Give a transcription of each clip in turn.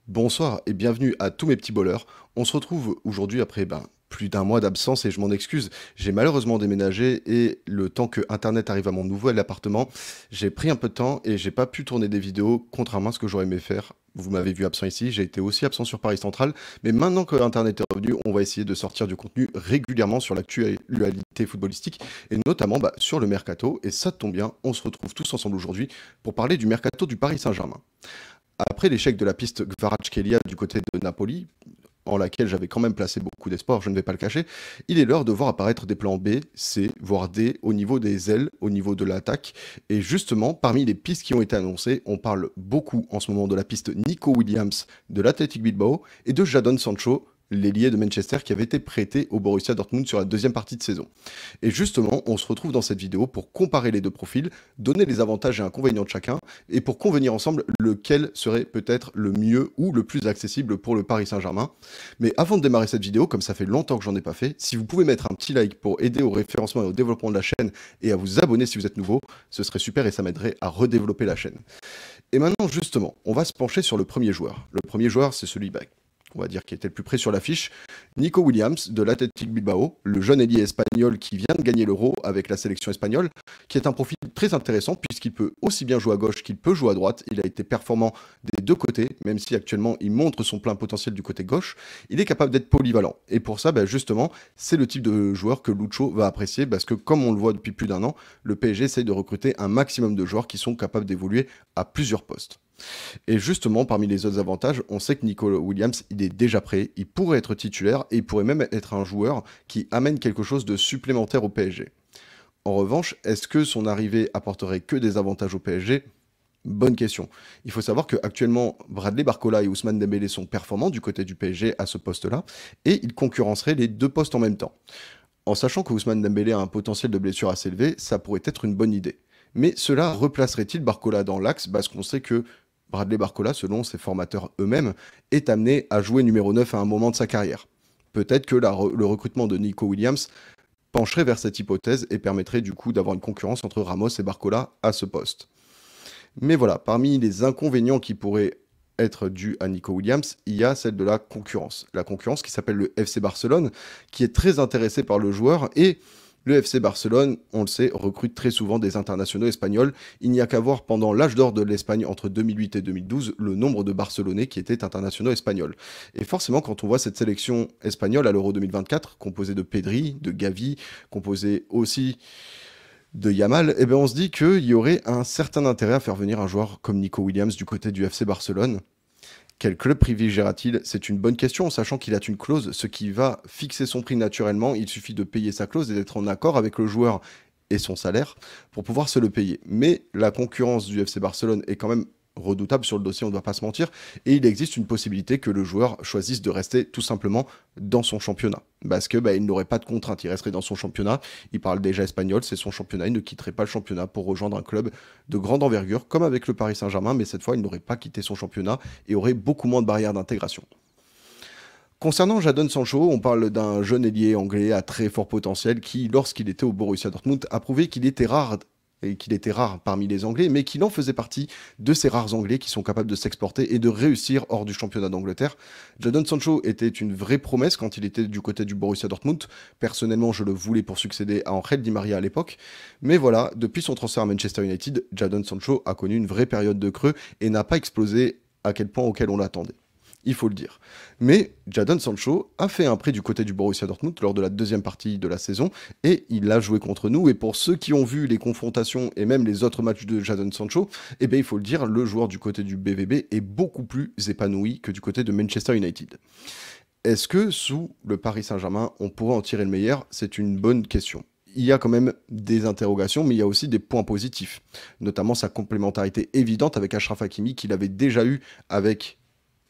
Bonsoir et bienvenue à tous mes petits bowlers. On se retrouve aujourd'hui après plus d'un mois d'absence et je m'en excuse. J'ai malheureusement déménagé et le temps que Internet arrive à mon nouvel appartement, j'ai pris un peu de temps et j'ai pas pu tourner des vidéos contrairement à ce que j'aurais aimé faire. Vous m'avez vu absent ici, j'ai été aussi absent sur Paris Central, mais maintenant que Internet est revenu, on va essayer de sortir du contenu régulièrement sur l'actualité footballistique et notamment sur le mercato. Et ça tombe bien, on se retrouve tous ensemble aujourd'hui pour parler du mercato du Paris Saint-Germain. Après l'échec de la piste Kvaratskhelia du côté de Napoli, en laquelle j'avais quand même placé beaucoup d'espoir, je ne vais pas le cacher, il est l'heure de voir apparaître des plans B, C, voire D au niveau des ailes, au niveau de l'attaque. Et justement, parmi les pistes qui ont été annoncées, on parle beaucoup en ce moment de la piste Nico Williams de l'Athletic Bilbao et de Jadon Sancho, l'ailier de Manchester qui avait été prêté au Borussia Dortmund sur la deuxième partie de saison. Et justement, on se retrouve dans cette vidéo pour comparer les deux profils, donner les avantages et inconvénients de chacun, et pour convenir ensemble lequel serait peut-être le mieux ou le plus accessible pour le Paris Saint-Germain. Mais avant de démarrer cette vidéo, comme ça fait longtemps que j'en ai pas fait, si vous pouvez mettre un petit like pour aider au référencement et au développement de la chaîne, et à vous abonner si vous êtes nouveau, ce serait super et ça m'aiderait à redévelopper la chaîne. Et maintenant, justement, on va se pencher sur le premier joueur. Le premier joueur, c'est celui on va dire qui était le plus près sur l'affiche, Nico Williams de l'Athletic Bilbao, le jeune ailier espagnol qui vient de gagner l'Euro avec la sélection espagnole, qui est un profil très intéressant puisqu'il peut aussi bien jouer à gauche qu'il peut jouer à droite. Il a été performant des deux côtés, même si actuellement il montre son plein potentiel du côté gauche. Il est capable d'être polyvalent. Et pour ça, justement, c'est le type de joueur que Lucho va apprécier parce que comme on le voit depuis plus d'un an, le PSG essaye de recruter un maximum de joueurs qui sont capables d'évoluer à plusieurs postes. Et justement, parmi les autres avantages, on sait que Nico Williams, il est déjà prêt, il pourrait être titulaire et il pourrait même être un joueur qui amène quelque chose de supplémentaire au PSG. En revanche, est-ce que son arrivée apporterait que des avantages au PSG? Bonne question. Il faut savoir qu'actuellement, Bradley Barcola et Ousmane Dembélé sont performants du côté du PSG à ce poste-là, et ils concurrenceraient les deux postes en même temps. En sachant que Ousmane Dembélé a un potentiel de blessure assez élevé, ça pourrait être une bonne idée. Mais cela replacerait-il Barcola dans l'axe parce qu'on sait que Bradley Barcola, selon ses formateurs eux-mêmes, est amené à jouer numéro 9 à un moment de sa carrière. Peut-être que le recrutement de Nico Williams pencherait vers cette hypothèse et permettrait du coup d'avoir une concurrence entre Ramos et Barcola à ce poste. Mais voilà, parmi les inconvénients qui pourraient être dus à Nico Williams, il y a celle de la concurrence. La concurrence qui s'appelle le FC Barcelone, qui est très intéressé par le joueur et le FC Barcelone, on le sait, recrute très souvent des internationaux espagnols. Il n'y a qu'à voir pendant l'âge d'or de l'Espagne entre 2008 et 2012 le nombre de Barcelonais qui étaient internationaux espagnols. Et forcément, quand on voit cette sélection espagnole à l'Euro 2024, composée de Pedri, de Gavi, composée aussi de Yamal, on se dit qu'il y aurait un certain intérêt à faire venir un joueur comme Nico Williams du côté du FC Barcelone. Quel club privilégiera-t-il? C'est une bonne question, en sachant qu'il a une clause, ce qui va fixer son prix naturellement. Il suffit de payer sa clause et d'être en accord avec le joueur et son salaire pour pouvoir se le payer. Mais la concurrence du FC Barcelone est quand même redoutable sur le dossier, on ne doit pas se mentir, et il existe une possibilité que le joueur choisisse de rester tout simplement dans son championnat, parce que il n'aurait pas de contrainte, il resterait dans son championnat, il parle déjà espagnol, c'est son championnat, il ne quitterait pas le championnat pour rejoindre un club de grande envergure, comme avec le Paris Saint-Germain, mais cette fois il n'aurait pas quitté son championnat et aurait beaucoup moins de barrières d'intégration. Concernant Jadon Sancho, on parle d'un jeune ailier anglais à très fort potentiel qui, lorsqu'il était au Borussia Dortmund, a prouvé qu'il était rare et qu'il était rare parmi les Anglais, mais qu'il en faisait partie de ces rares Anglais qui sont capables de s'exporter et de réussir hors du championnat d'Angleterre. Jadon Sancho était une vraie promesse quand il était du côté du Borussia Dortmund. Personnellement, je le voulais pour succéder à Angel Di Maria à l'époque. Mais voilà, depuis son transfert à Manchester United, Jadon Sancho a connu une vraie période de creux et n'a pas explosé à quel point auquel on l'attendait. Il faut le dire. Mais Jadon Sancho a fait un prix du côté du Borussia Dortmund lors de la deuxième partie de la saison et il a joué contre nous. Et pour ceux qui ont vu les confrontations et même les autres matchs de Jadon Sancho, il faut le dire, le joueur du côté du BVB est beaucoup plus épanoui que du côté de Manchester United. Est-ce que sous le Paris Saint-Germain, on pourrait en tirer le meilleur? C'est une bonne question. Il y a quand même des interrogations, mais il y a aussi des points positifs, notamment sa complémentarité évidente avec Achraf Hakimi qu'il avait déjà eu avec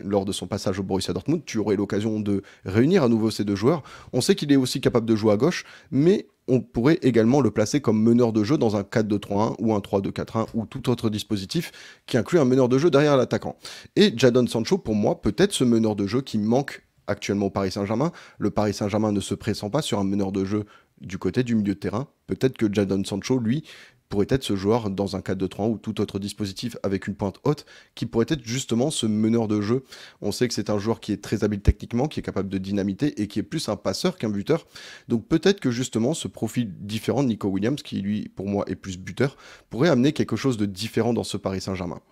lors de son passage au Borussia Dortmund. Tu aurais l'occasion de réunir à nouveau ces deux joueurs. On sait qu'il est aussi capable de jouer à gauche, mais on pourrait également le placer comme meneur de jeu dans un 4-2-3-1 ou un 3-2-4-1 ou tout autre dispositif qui inclut un meneur de jeu derrière l'attaquant. Et Jadon Sancho, pour moi, peut être ce meneur de jeu qui manque actuellement au Paris Saint-Germain. Le Paris Saint-Germain ne se pressent pas sur un meneur de jeu du côté du milieu de terrain. Peut-être que Jadon Sancho, lui, pourrait être ce joueur dans un 4-2-3-1 ou tout autre dispositif avec une pointe haute qui pourrait être justement ce meneur de jeu. On sait que c'est un joueur qui est très habile techniquement, qui est capable de dynamiter et qui est plus un passeur qu'un buteur. Donc peut-être que justement ce profil différent de Nico Williams, qui lui pour moi est plus buteur, pourrait amener quelque chose de différent dans ce Paris Saint-Germain.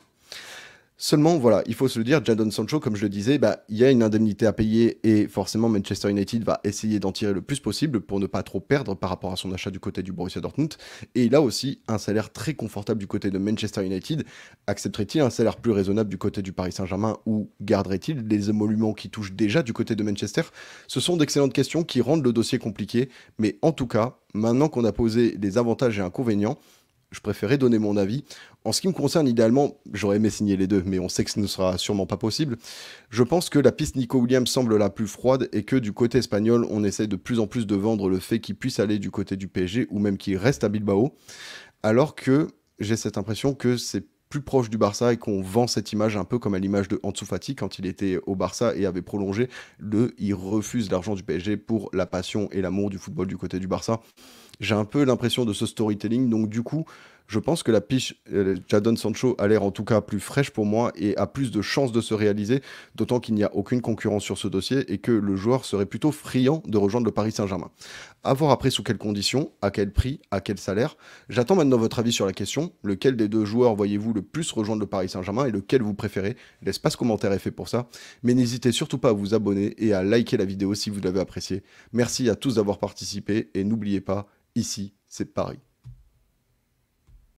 Seulement, voilà, il faut se le dire, Jadon Sancho, comme je le disais, il y a une indemnité à payer et forcément Manchester United va essayer d'en tirer le plus possible pour ne pas trop perdre par rapport à son achat du côté du Borussia Dortmund. Et il a aussi un salaire très confortable du côté de Manchester United. Accepterait-il un salaire plus raisonnable du côté du Paris Saint-Germain ou garderait-il les émoluments qui touchent déjà du côté de Manchester? Ce sont d'excellentes questions qui rendent le dossier compliqué, mais en tout cas, maintenant qu'on a posé les avantages et inconvénients, je préférais donner mon avis. En ce qui me concerne, idéalement, j'aurais aimé signer les deux, mais on sait que ce ne sera sûrement pas possible. Je pense que la piste Nico Williams semble la plus froide et que du côté espagnol, on essaie de plus en plus de vendre le fait qu'il puisse aller du côté du PSG ou même qu'il reste à Bilbao, alors que j'ai cette impression que c'est plus proche du Barça et qu'on vend cette image un peu comme à l'image de Ansu Fati quand il était au Barça et avait prolongé il refuse l'argent du PSG pour la passion et l'amour du football du côté du Barça. J'ai un peu l'impression de ce storytelling, donc du coup, je pense que la piche Jadon Sancho a l'air en tout cas plus fraîche pour moi et a plus de chances de se réaliser, d'autant qu'il n'y a aucune concurrence sur ce dossier et que le joueur serait plutôt friand de rejoindre le Paris Saint-Germain. À voir après sous quelles conditions, à quel prix, à quel salaire. J'attends maintenant votre avis sur la question. Lequel des deux joueurs voyez-vous le plus rejoindre le Paris Saint-Germain et lequel vous préférez? L'espace commentaire est fait pour ça. Mais n'hésitez surtout pas à vous abonner et à liker la vidéo si vous l'avez appréciée. Merci à tous d'avoir participé et n'oubliez pas, ici, c'est Paris.